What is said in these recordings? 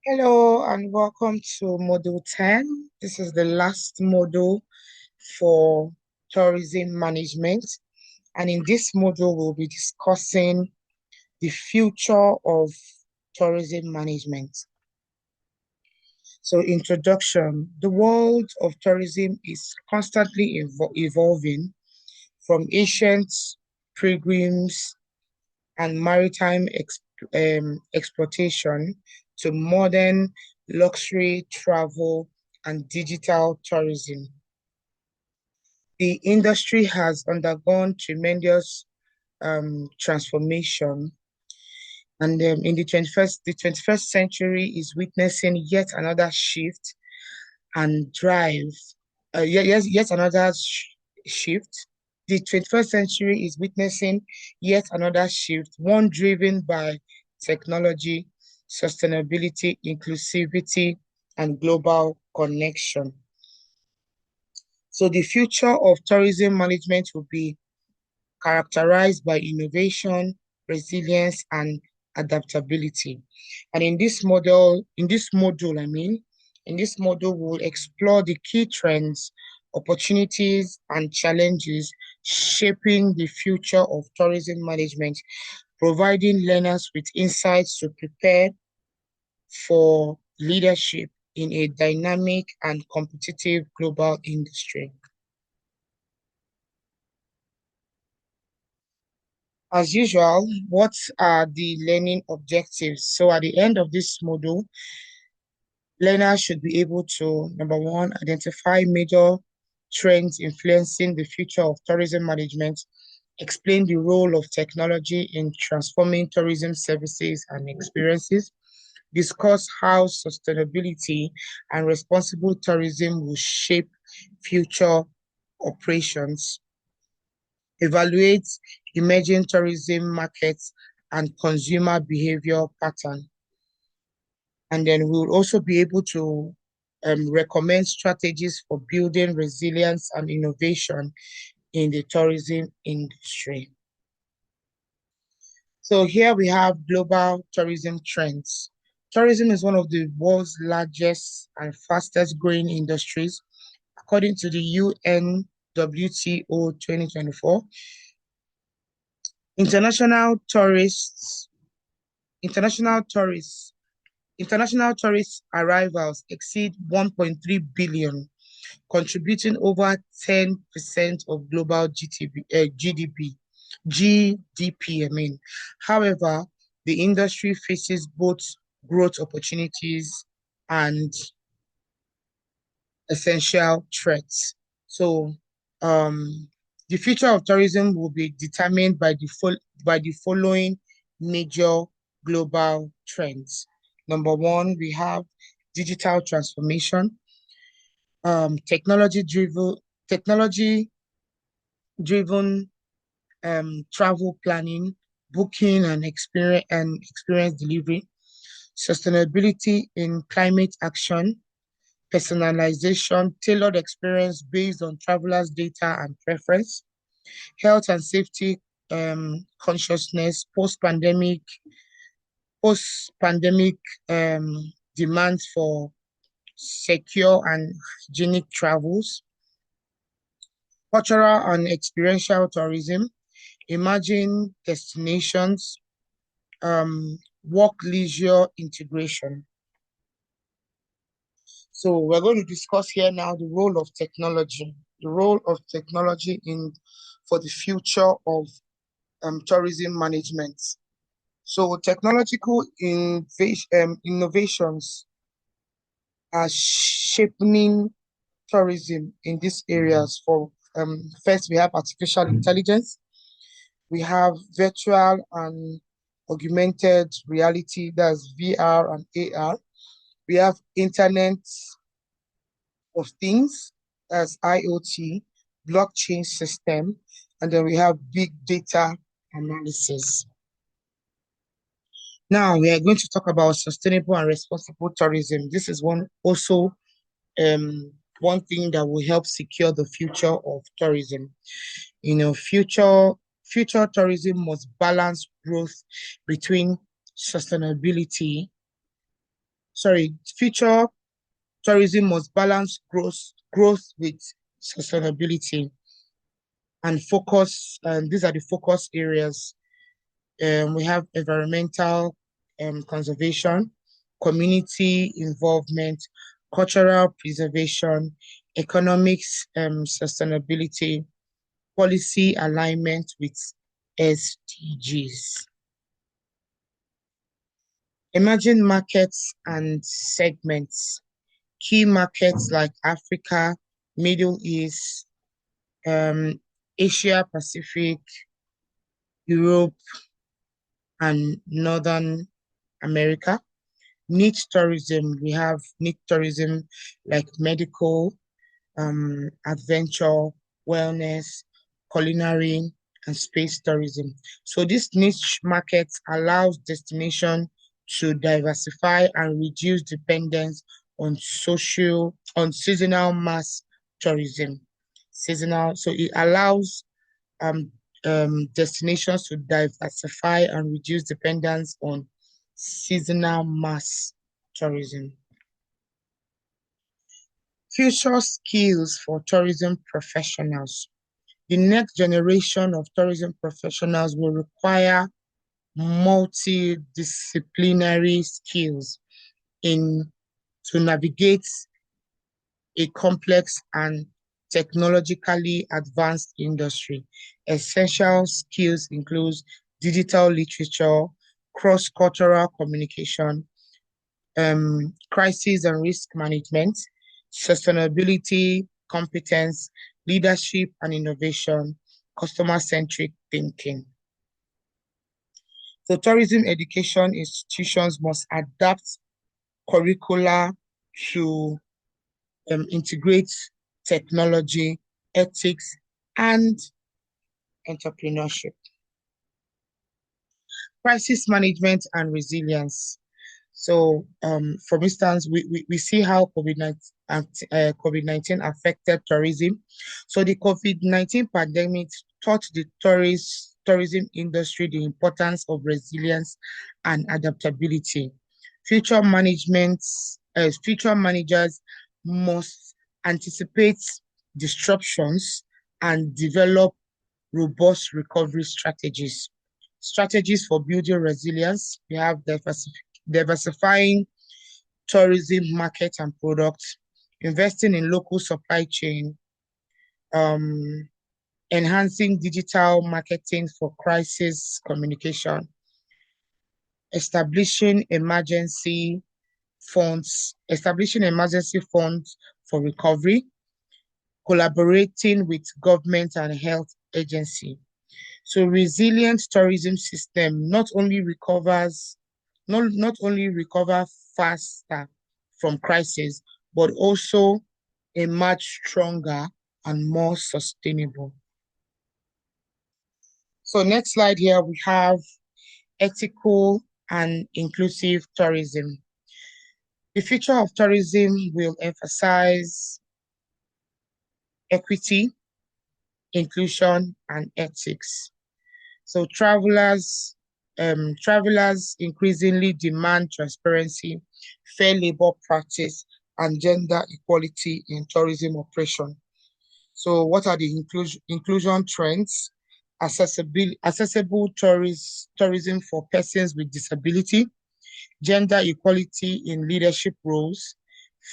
Hello and welcome to Module 10. This is the last module for tourism management. And in this module, we'll be discussing the future of tourism management. So, introduction. The world of tourism is constantly evolving from ancient pilgrims and maritime exploitation to modern luxury travel and digital tourism. The industry has undergone tremendous transformation, and in the 21st century is witnessing yet another shift and drive. Yet another shift. The 21st century is witnessing yet another shift, one driven by technology, sustainability, inclusivity, and global connection. So the future of tourism management will be characterized by innovation, resilience, and adaptability. And in this module, we'll explore the key trends, opportunities, and challenges shaping the future of tourism management, providing learners with insights to prepare for leadership in a dynamic and competitive global industry. As usual, what are the learning objectives? So at the end of this module, learners should be able to, number one, identify major trends influencing the future of tourism management, explain the role of technology in transforming tourism services and experiences, discuss how sustainability and responsible tourism will shape future operations, evaluate emerging tourism markets and consumer behavior pattern. And then we'll also be able to recommend strategies for building resilience and innovation in the tourism industry. So here we have global tourism trends. Tourism is one of the world's largest and fastest growing industries. According to the UN WTO 2024, international tourists, international tourists, international tourist arrivals exceed 1.3 billion, contributing over 10% of global GDP, I mean. However, the industry faces both growth opportunities and essential threats. So, the future of tourism will be determined by the following major global trends. Number one, we have digital transformation, technology driven travel planning, booking and experience delivery, sustainability in climate action, personalization, tailored experience based on travelers' data and preference, health and safety consciousness, post-pandemic demands for secure and hygienic travels, cultural and experiential tourism, emerging destinations, work leisure integration. So we're going to discuss here now the role of technology, for the future of tourism management. So technological innovations are shaping tourism in these areas. For first, we have artificial intelligence, we have virtual and augmented reality, that's VR and AR. We have Internet of Things, as IoT, blockchain system, and then we have big data analysis. Now we are going to talk about sustainable and responsible tourism. This is one thing that will help secure the future of tourism. You know, future tourism must balance growth between sustainability, future tourism must balance growth with sustainability and focus. And these are the focus areas. We have environmental conservation, community involvement, cultural preservation, economics sustainability, policy alignment with SDGs. Emerging markets and segments. Key markets like Africa, Middle East, um, Asia Pacific, Europe, and Northern America. Niche tourism, we have niche tourism like medical, adventure, wellness, culinary, and space tourism. So this niche market allows destination to diversify and reduce dependence on seasonal mass tourism. So it allows um, destinations to diversify and reduce dependence on seasonal mass tourism. Future skills for tourism professionals. The next generation of tourism professionals will require multidisciplinary skills in to navigate a complex and technologically advanced industry. Essential skills include digital literature, cross-cultural communication, crisis and risk management, sustainability, competence, leadership and innovation, customer-centric thinking. So tourism education institutions must adapt curricula to integrate technology, ethics, and entrepreneurship. Crisis management and resilience. So, for instance, we see how COVID-19 affected tourism. So the COVID-19 pandemic taught the tourism industry the importance of resilience and adaptability. Future future managers must anticipate disruptions and develop robust recovery strategies. Strategies for building resilience. We have diversifying tourism market and products, investing in local supply chain, enhancing digital marketing for crisis communication, establishing emergency funds for recovery, collaborating with government and health agency. So resilient tourism system not only recover faster from crisis, but also emerge stronger and more sustainable. So next slide here, we have ethical and inclusive tourism. The future of tourism will emphasize equity, inclusion, and ethics. So travelers increasingly demand transparency, fair labor practice, and gender equality in tourism operation. So what are the inclusion trends? Accessible tourism for persons with disability, gender equality in leadership roles,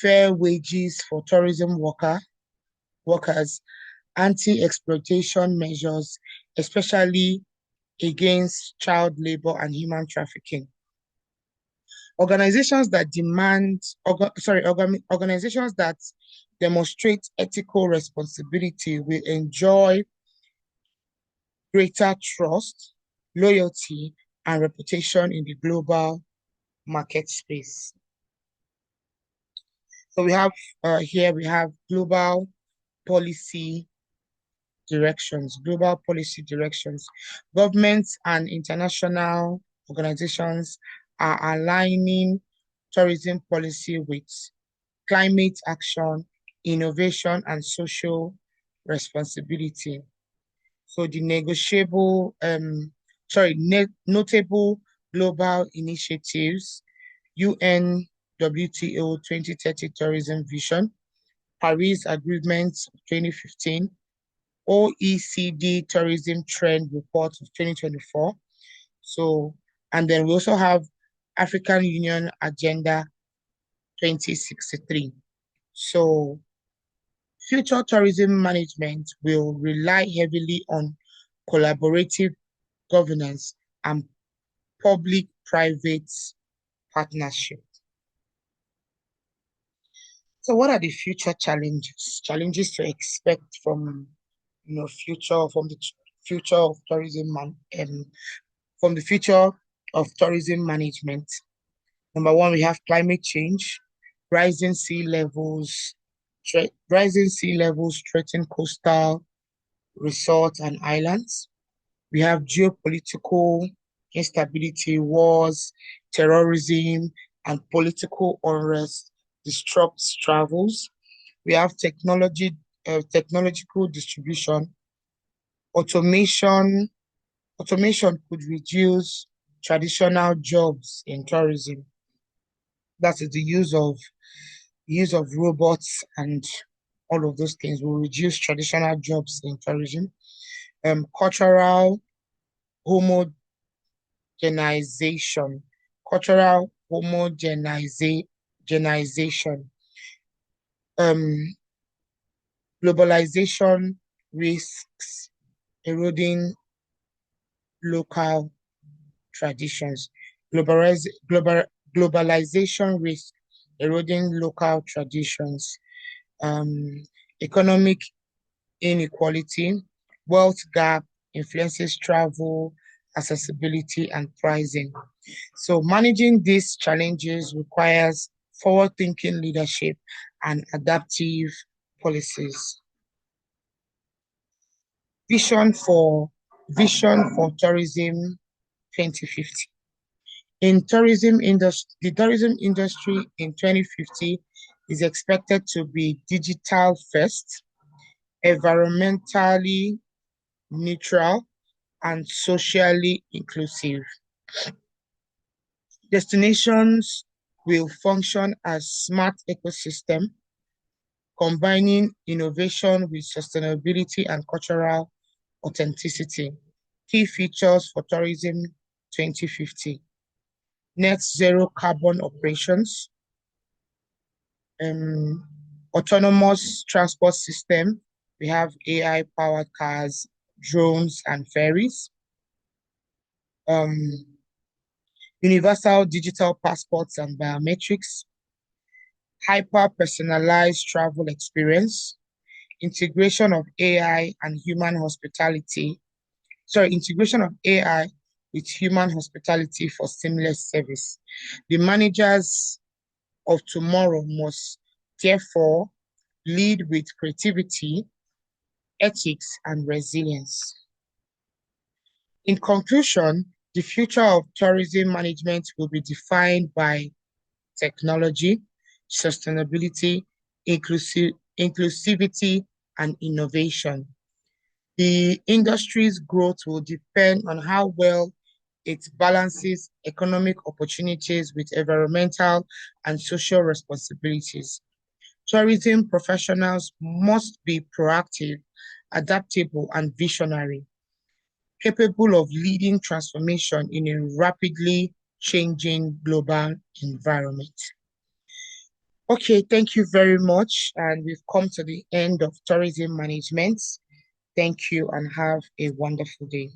fair wages for tourism workers, anti-exploitation measures, especially against child labor and human trafficking. Organizations that organizations that demonstrate ethical responsibility will enjoy greater trust, loyalty, and reputation in the global market space. So we have here we have global policy directions. Governments and international organizations are aligning tourism policy with climate action, innovation, and social responsibility. So the notable global initiatives, UN WTO 2030 Tourism Vision, Paris Agreement of 2015, OECD Tourism Trend Report of 2024. So, and then we also have African Union Agenda 2063. So, future tourism management will rely heavily on collaborative governance and public-private partnership. So what are the future challenges? Challenges to expect from future of from the future of tourism management. Number one, we have climate change, rising sea levels, rising sea levels threaten coastal resorts and islands. We have geopolitical instability, wars, terrorism, and political unrest disrupts travels. We have technological distribution. Automation could reduce traditional jobs in tourism. That is the use of robots and all of those things will reduce traditional jobs in tourism. Cultural homogenization, cultural homogenization, globalization risks eroding local traditions. Globalization risks eroding local traditions. Economic inequality, wealth gap influences travel, accessibility, and pricing. So managing these challenges requires forward-thinking leadership and adaptive policies. Vision for tourism 2050. The tourism industry in 2050 is expected to be digital first, environmentally neutral, and socially inclusive. Destinations will function as smart ecosystem, combining innovation with sustainability and cultural authenticity. Key features for tourism 2050. Net zero carbon operations, autonomous transport system. We have AI-powered cars, drones, and ferries. Universal digital passports and biometrics. Hyper-personalized travel experience. Integration of AI and human hospitality. Integration of AI with human hospitality for seamless service. The managers of tomorrow must therefore lead with creativity, ethics, and resilience. In conclusion, the future of tourism management will be defined by technology, sustainability, inclusivity, and innovation. The industry's growth will depend on how well it balances economic opportunities with environmental and social responsibilities. Tourism professionals must be proactive, adaptable, and visionary, capable of leading transformation in a rapidly changing global environment. Okay, thank you very much. And we've come to the end of tourism management. Thank you and have a wonderful day.